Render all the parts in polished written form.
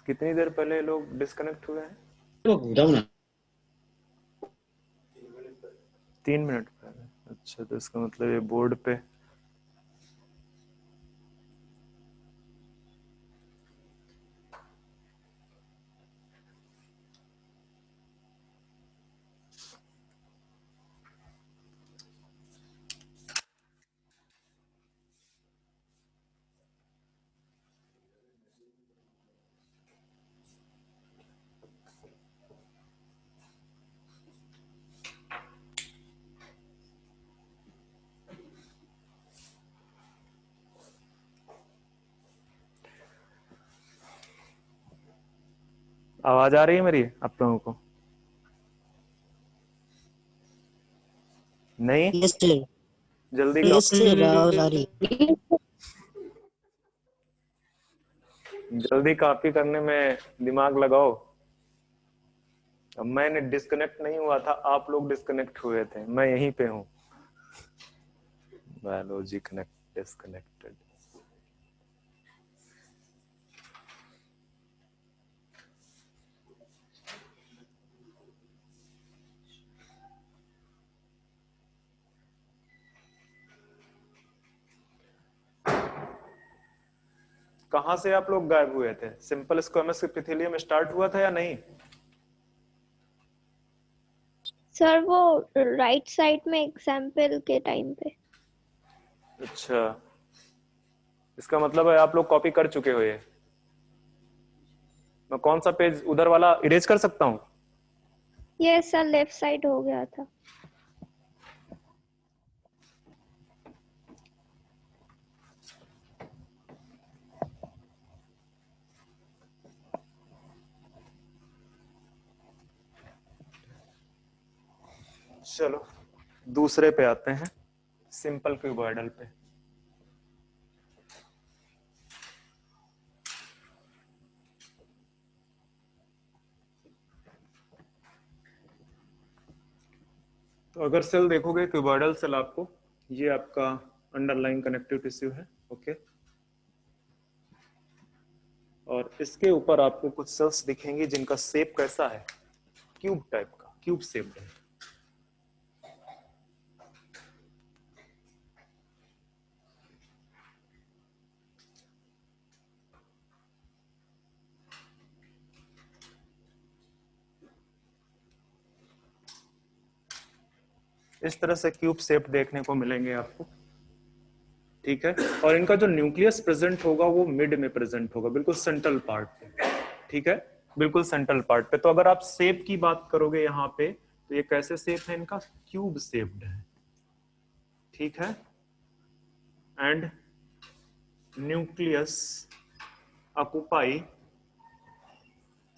कितनी देर पहले लोग डिस्कनेक्ट हुए हैं? जाओ ना। 3 मिनट पहले। अच्छा, तो इसका मतलब ये बोर्ड पे आवाज आ रही है मेरी आप लोगों को? नहीं? Yes sir. जल्दी यस सर, आवाज आ रही। जल्दी कॉपी करने में दिमाग लगाओ। अब मैंने डिस्कनेक्ट नहीं हुआ था, आप लोग डिस्कनेक्ट हुए थे, मैं यहीं पे हूँ। Biology connect disconnected. कहां से आप लोग गायब हुए थे? सिंपल स्क्वेमस एपिथेलियम स्टार्ट हुआ था या नहीं? सर वो राइट साइड में एग्जाम्पल के टाइम पे। अच्छा, इसका मतलब है आप लोग कॉपी कर चुके हो ये। मैं कौन सा पेज उधर वाला इरेज कर सकता हूँ? ये सर लेफ्ट साइड हो गया था। चलो दूसरे पे आते हैं, सिंपल क्यूबॉइडल पे। तो अगर सेल देखोगे क्यूबॉइडल सेल, आपको ये आपका अंडरलाइन कनेक्टिव टिश्यू है, ओके। और इसके ऊपर आपको कुछ सेल्स दिखेंगी जिनका शेप कैसा है? क्यूब टाइप का, क्यूब शेप है। इस तरह से क्यूब शेप देखने को मिलेंगे आपको, ठीक है। और इनका जो न्यूक्लियस प्रेजेंट होगा वो मिड में प्रेजेंट होगा, बिल्कुल सेंट्रल पार्ट पे, ठीक है, बिल्कुल सेंट्रल पार्ट पे। तो अगर आप शेप की बात करोगे यहाँ पे, तो ये कैसे शेप है इनका? क्यूब शेप्ड है, ठीक है। And nucleus occupy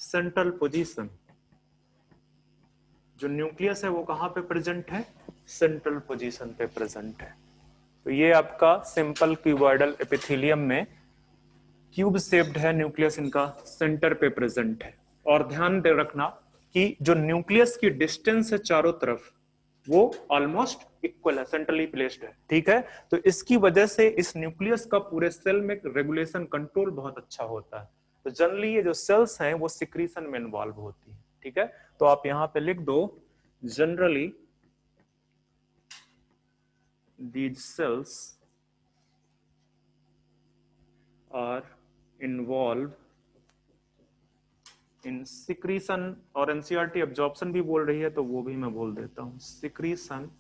central position. जो न्यूक्लियस है वो कहां पे प्रेजेंट है? सेंट्रल पोजीशन पे प्रेजेंट है। तो ये आपका सिंपल क्यूबॉइडल एपिथेलियम में क्यूब शेप्ड है, न्यूक्लियस इनका सेंटर पे प्रेजेंट है। और ध्यान दे रखना कि जो न्यूक्लियस की डिस्टेंस है चारों तरफ, वो ऑलमोस्ट इक्वल है, सेंट्रली प्लेस्ड है, ठीक है। तो इसकी वजह से इस न्यूक्लियस का पूरे सेल में रेगुलेशन कंट्रोल बहुत अच्छा होता है। तो जनरली ये जो सेल्स हैं वो सिक्रीशन में इन्वॉल्व होती है, ठीक है। तो आप यहां पे लिख दो, generally these cells are involve in secretion. और एनसीईआरटी एब्जॉर्प्शन भी बोल रही है तो वो भी मैं बोल देता हूं, सिक्रीशन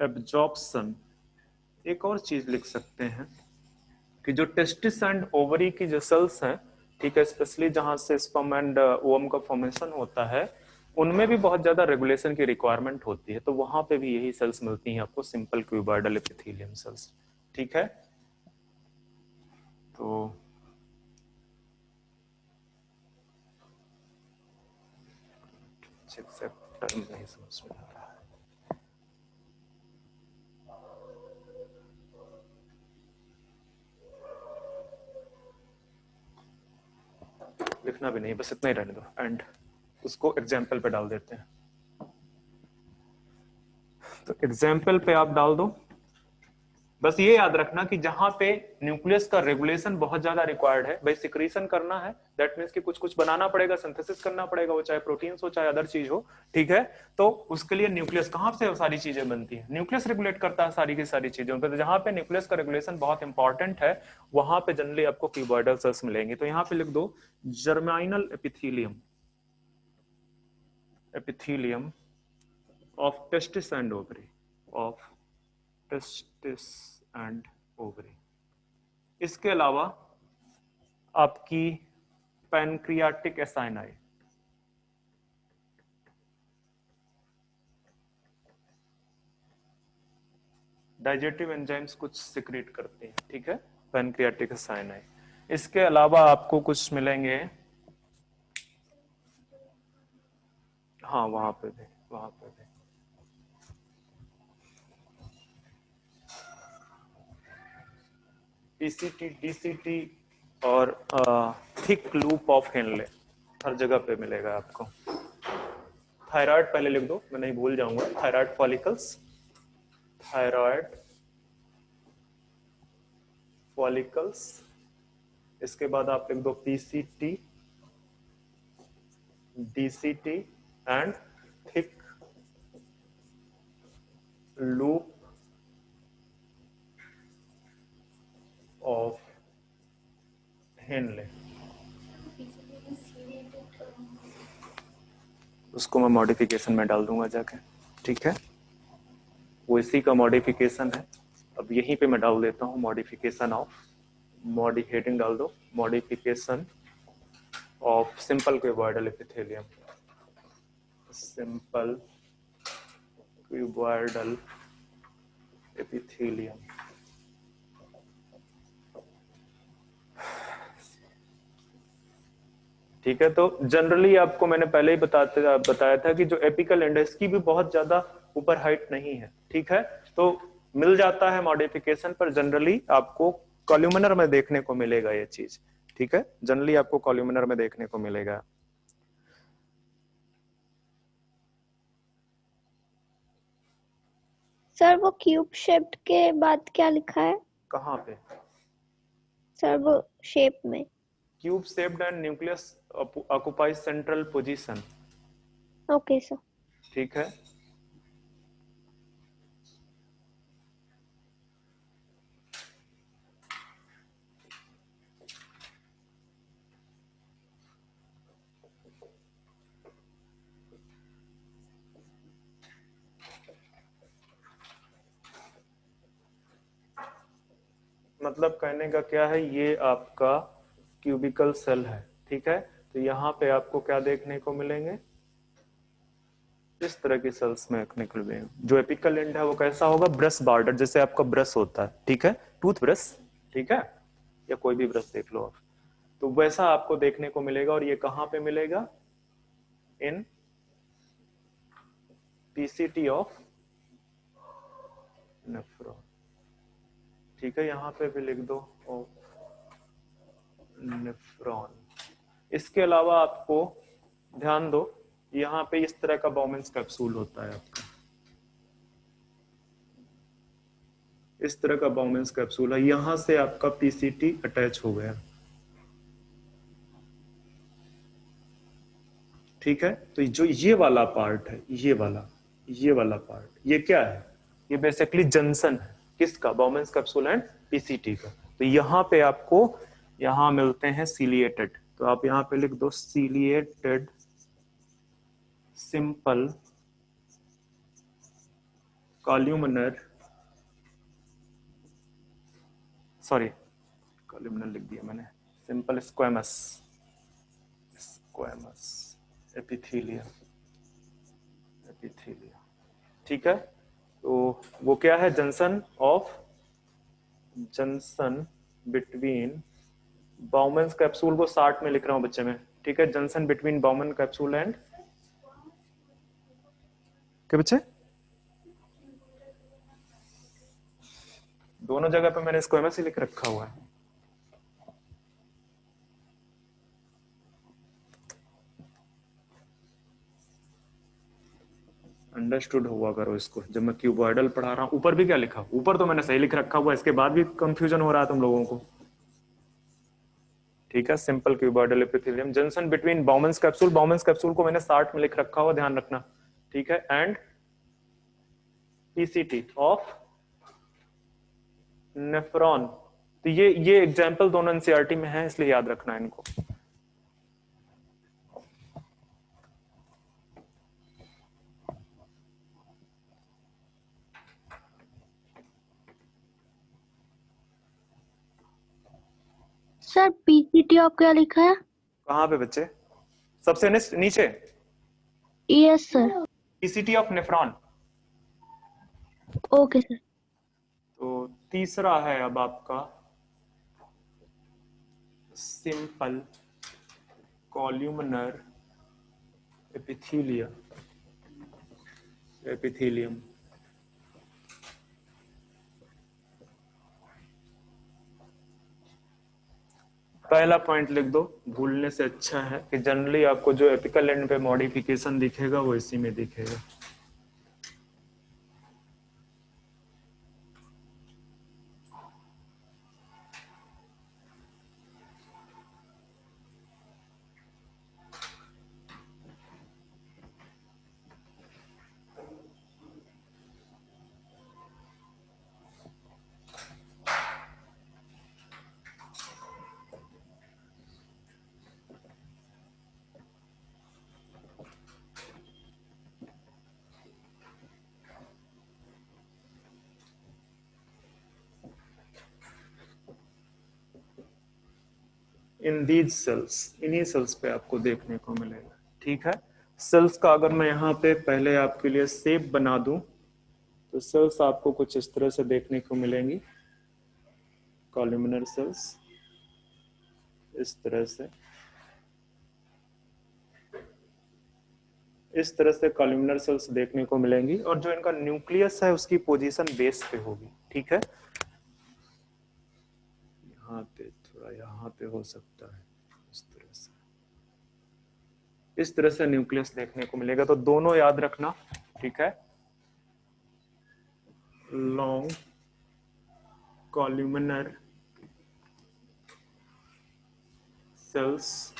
एब्जॉर्प्शन। एक और चीज लिख सकते हैं कि जो टेस्टिस एंड ओवरी की जो सेल्स हैं, ठीक है, स्पेशली जहां से स्पर्म एंड ओवम का फॉर्मेशन होता है, उनमें भी बहुत ज्यादा रेगुलेशन की रिक्वायरमेंट होती है। तो वहां पे भी यही सेल्स मिलती हैं आपको, सिंपल क्यूबॉइडल एपिथेलियम सेल्स, ठीक है। तो टर्म नहीं समझ में आ रहा है। लिखना भी नहीं, बस इतना ही रहने दो, एंड उसको एग्जाम्पल पे डाल देते हैं। तो एग्जाम्पल पे आप डाल दो बस ये याद रखना कि जहां पे न्यूक्लियस का रेगुलेशन बहुत ज्यादा रिक्वायर्ड है, भाई सिक्रीशन करना है, दैट मीन्स कि कुछ कुछ बनाना पड़ेगा, सिंथेसिस करना पड़ेगा, वो चाहे प्रोटीन्स हो चाहे अदर चीज हो, ठीक है। तो उसके लिए न्यूक्लियस कहां से सारी चीजें बनती है, न्यूक्लियस रेगुलेट करता है सारी की सारी चीजों पर। तो जहां पे न्यूक्लियस का रेगुलेशन बहुत इंपॉर्टेंट है, वहां पे जनरली आपको क्यूबॉइडल सेल्स मिलेंगे। तो यहाँ पे लिख दो germinal epithelium, epithelium of testis and ovary, of testis and ovary. इसके अलावा आपकी पैनक्रियाटिक एसाइनाई, डाइजेटिव एंजाइम्स कुछ सिक्रीट करते हैं, ठीक है, पैनक्रियाटिक एसाइनाई। इसके अलावा आपको कुछ मिलेंगे, हाँ वहां पे भी, वहां पे भी पीसीटी, डीसीटी और थिक लूप ऑफ हेनले, हर जगह पे मिलेगा आपको। थायराइड पहले लिख दो, मैं नहीं भूल जाऊंगा, थायराइड फॉलिकल्स, थायराइड फॉलिकल्स। इसके बाद आप लिख दो PCT, DCT and thick loop of Henle. उसको मैं मॉडिफिकेशन में डाल दूंगा जाके, ठीक है, वो इसी का मॉडिफिकेशन है। अब यहीं पे मैं डाल देता हूँ मॉडिफिकेशन ऑफ, मॉडी हेडिंग डाल दो, modification of simple cuboidal epithelium, simple cuboidal epithelium. ठीक है, तो जनरली आपको मैंने पहले ही बताया था कि जो एपिकल एंड है इसकी भी बहुत ज्यादा ऊपर हाइट नहीं है, ठीक है, तो मिल जाता है मॉडिफिकेशन पर। जनरली आपको कॉल्यूमिनर में देखने को मिलेगा ये चीज, ठीक है, जनरली आपको कॉल्यूमिनर में देखने को मिलेगा। सर वो क्यूब शेप्ड के बाद क्या लिखा है? कहाँ पे? सर वो शेप में। Cube shaped and nucleus occupies central position, okay sir. ठीक है। मतलब कहने का क्या है, ये आपका क्यूबिकल सेल है, ठीक है। तो यहाँ पे आपको क्या देखने को मिलेंगे, इस तरह की सेल्स में देखने को मिलेंगे। जो एपिकल एंड है वो कैसा होगा, ब्रश बार्डर, जैसे आपका ब्रश होता है, ठीक है, टूथ ब्रश, ठीक है, या कोई भी ब्रश देख लो आप, तो वैसा आपको देखने को मिलेगा। और ये कहाँ पे मिलेगा, इन पीसीटी ऑफ नेफ्रॉन, ठीक है, यहाँ पे भी लिख दो ऑफ नेफ्रॉन। इसके अलावा आपको ध्यान दो, यहाँ पे इस तरह का बाउमेंस कैप्सूल होता है आपका, इस तरह का बाउमेंस कैप्सूल है, यहां से आपका पीसीटी अटैच हो गया, ठीक है। तो जो ये वाला पार्ट है, ये वाला पार्ट, ये क्या है, ये बेसिकली जंक्शन है किसका, बाउमेंस कैप्सूल एंड पीसीटी का। तो यहाँ पे आपको यहाँ मिलते हैं सीलिएटेड, तो आप यहाँ पे लिख दो ciliated simple columnar, sorry columnar लिख दिया मैंने, simple squamous, squamous epithelium, epithelium, ठीक है। तो वो क्या है, junction of, junction between Bowman's capsule को 60 में लिख रहा हूं बच्चे में, ठीक है, junction between bowmen capsule and, क्या बच्चे, दोनों जगह पे मैंने इसको एमएस ही लिख रखा हुआ है। अंडरस्टूड हुआ करो इसको, जब मैं क्यूबॉइडल पढ़ा रहा हूं। ऊपर भी क्या लिखा, ऊपर तो मैंने सही लिख रखा हुआ, इसके बाद भी कंफ्यूजन हो रहा है तुम लोगों को। ठीक है, simple cuboidal epithelium, junction between Bowman's capsule, Bowman's capsule को मैंने 60 में लिख रखा हुआ, ध्यान रखना। ठीक है, एंड पीसीटी ऑफ नेफ्रॉन। तो ये एग्जांपल दोनों एनसीईआरटी में है, इसलिए याद रखना है इनको। सर पीसीटी ऑफ क्या लिखा है? कहाँ पे बच्चे? सबसे नीचे yes sir. PCT of nephron. Okay sir. तो तीसरा है अब आपका सिंपल कॉल्यूमनर एपिथेलियम। पहला पॉइंट लिख दो, भूलने से अच्छा है कि जनरली आपको जो एपिकल एंड पे मॉडिफिकेशन दिखेगा वो इसी में दिखेगा। इन दीज सेल्स, इन्हीं सेल्स पे आपको देखने को मिलेगा। ठीक है, सेल्स का अगर मैं यहाँ पे पहले आपके लिए शेप बना दूं तो सेल्स आपको कुछ इस तरह से देखने को मिलेंगी, कॉल्यूमिनर सेल्स इस तरह से, इस तरह से कॉल्यूमिनर सेल्स देखने को मिलेंगी, और जो इनका न्यूक्लियस है उसकी पोजीशन बेस पे होगी। ठीक है, यहाँ पे थोड़ा यहाँ पे हो सकता है, इस तरह से न्यूक्लियस देखने को मिलेगा। तो दोनों याद रखना। ठीक है, long columnar cells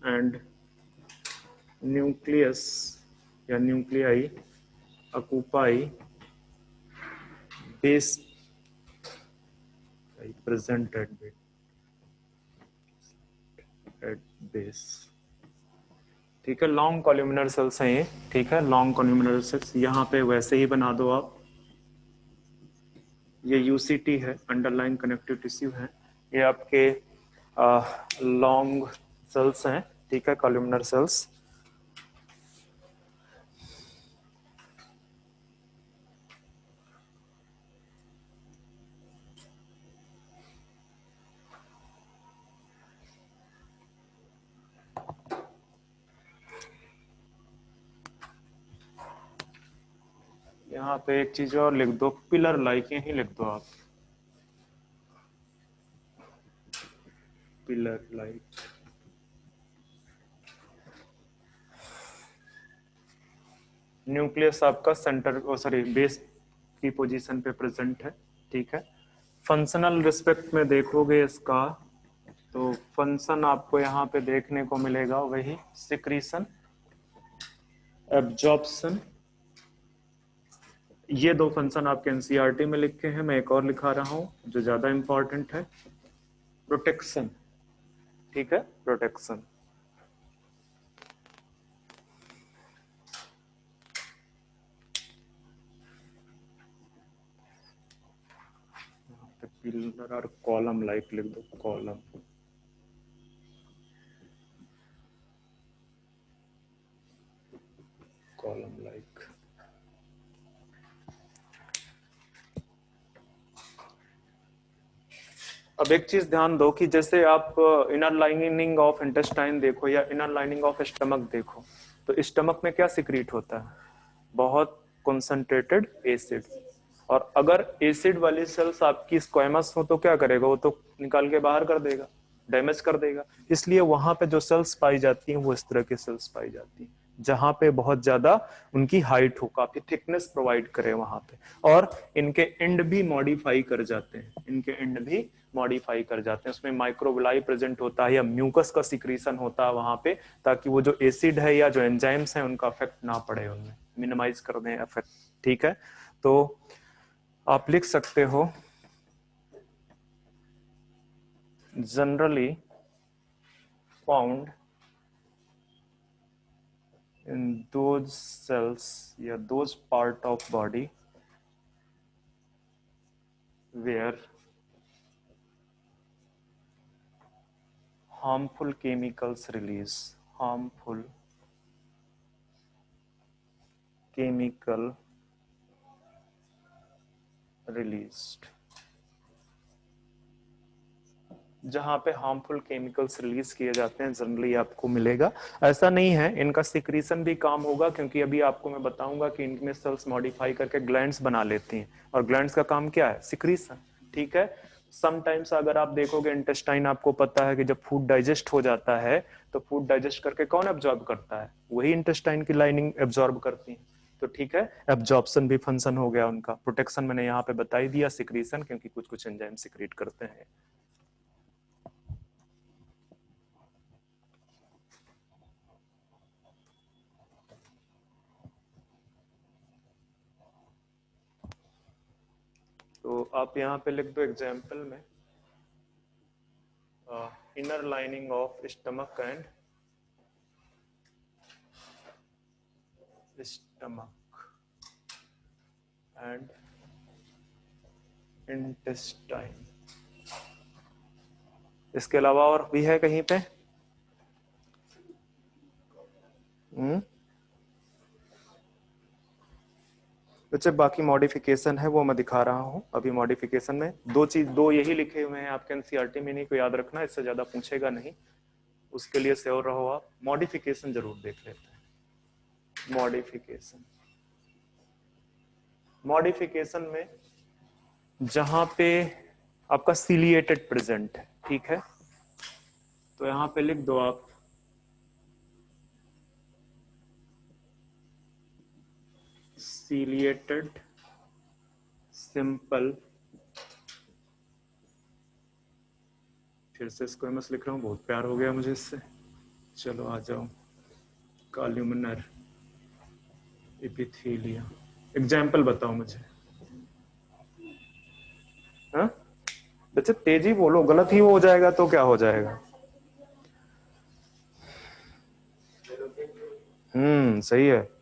and nucleus या nuclei occupy base present at base. ठीक है, लॉन्ग कॉल्यूमिनर सेल्स हैं ये। ठीक है, लॉन्ग कॉल्यूमिनर सेल्स यहाँ पे वैसे ही बना दो आप। ये यूसीटी है, अंडरलाइन कनेक्टिव टिश्यू है, ये आपके लॉन्ग सेल्स हैं। ठीक है, कॉल्यूमिनर सेल्स। यहाँ पे एक चीज और लिख दो, पिलर लाइक, यही लिख दो आप, पिलर लाइक। न्यूक्लियस आपका सेंटर सॉरी बेस की पोजीशन पे प्रेजेंट है। ठीक है, फंक्शनल रिस्पेक्ट में देखोगे इसका तो फंक्शन आपको यहाँ पे देखने को मिलेगा वही सिक्रीशन, एब्जॉर्प्शन। ये दो फंक्शन आपके एनसीईआरटी में लिखे हैं, मैं एक और लिखा रहा हूं जो ज्यादा इंपॉर्टेंट है, प्रोटेक्शन। ठीक है, प्रोटेक्शन। पिलर और कॉलम लाइक लिख दो, कॉलम। Column like. अब एक चीज ध्यान दो कि जैसे आप इनर लाइनिंग ऑफ इंटेस्टाइन देखो या इनर लाइनिंग ऑफ स्टमक देखो, तो स्टमक में क्या सिक्रीट होता है? बहुत कंसंट्रेटेड एसिड। और अगर एसिड वाली सेल्स आपकी स्क्वेमस हो तो क्या करेगा? वो तो निकाल के बाहर कर देगा, डैमेज कर देगा। इसलिए वहां पे जो सेल्स पाई जाती हैं वो इस तरह की सेल्स पाई जाती हैं। जहां पे बहुत ज्यादा उनकी हाइट हो, काफी थिकनेस प्रोवाइड करे वहां पे, और इनके एंड भी मॉडिफाई कर जाते हैं, इनके एंड भी मॉडिफाई कर जाते हैं, उसमें माइक्रोविलाई प्रेजेंट होता है या म्यूकस का सिक्रीशन होता है वहां पे, ताकि वो जो एसिड है या जो एंजाइम्स हैं उनका इफेक्ट ना पड़े, उनमें मिनिमाइज कर दें इफेक्ट। ठीक है, तो आप लिख सकते हो generally found in those cells या those part of body where harmful chemicals release, harmful chemical released, जहां पे हार्मफुल केमिकल्स रिलीज किए जाते हैं जनरली आपको मिलेगा। ऐसा नहीं है, इनका सिक्रीशन भी काम होगा, क्योंकि अभी आपको मैं बताऊंगा कि इनमें सेल्स मॉडिफाई करके ग्लैंड्स बना लेती हैं, और ग्लैंड्स का काम क्या है? सिक्रीशन। ठीक है, समटाइम्स अगर आप देखोगे इंटेस्टाइन, आपको पता है कि जब फूड डाइजेस्ट हो जाता है तो फूड डाइजेस्ट करके कौन एब्जॉर्ब करता है? वही इंटेस्टाइन की लाइनिंग एब्जॉर्ब करती है। तो ठीक है, एब्जॉर्प्शन भी फंक्शन हो गया उनका। प्रोटेक्शन मैंने यहाँ पे बता ही दिया, सिक्रीशन क्योंकि कुछ कुछ एंजाइम सिक्रीट करते हैं। तो आप यहाँ पे लिख दो एग्जाम्पल में, inner lining of stomach and intestine. इसके अलावा और भी है कहीं पे? बच्चे बाकी मॉडिफिकेशन है वो मैं दिखा रहा हूं। अभी मॉडिफिकेशन में दो यही लिखे हुए हैं आपके एनसीईआरटी में, नहीं को याद रखना, इससे ज्यादा पूछेगा नहीं, उसके लिए श्योर रहो आप। मॉडिफिकेशन जरूर देख लेते हैं। मॉडिफिकेशन में जहां पे आपका सीलिएटेड प्रेजेंट है, ठीक है, तो यहां पे लिख दो आप सीलिएटेड सिंपल, फिर से स्क्वेमस लिख रहा हूं, बहुत प्यार हो गया मुझे इससे। चलो आ जाओ, कॉल्यूमिनर एपिथेलिया। एग्जाम्पल बताओ मुझे। हाँ बच्चे तेजी बोलो, गलत ही हो जाएगा तो क्या हो जाएगा? सही है।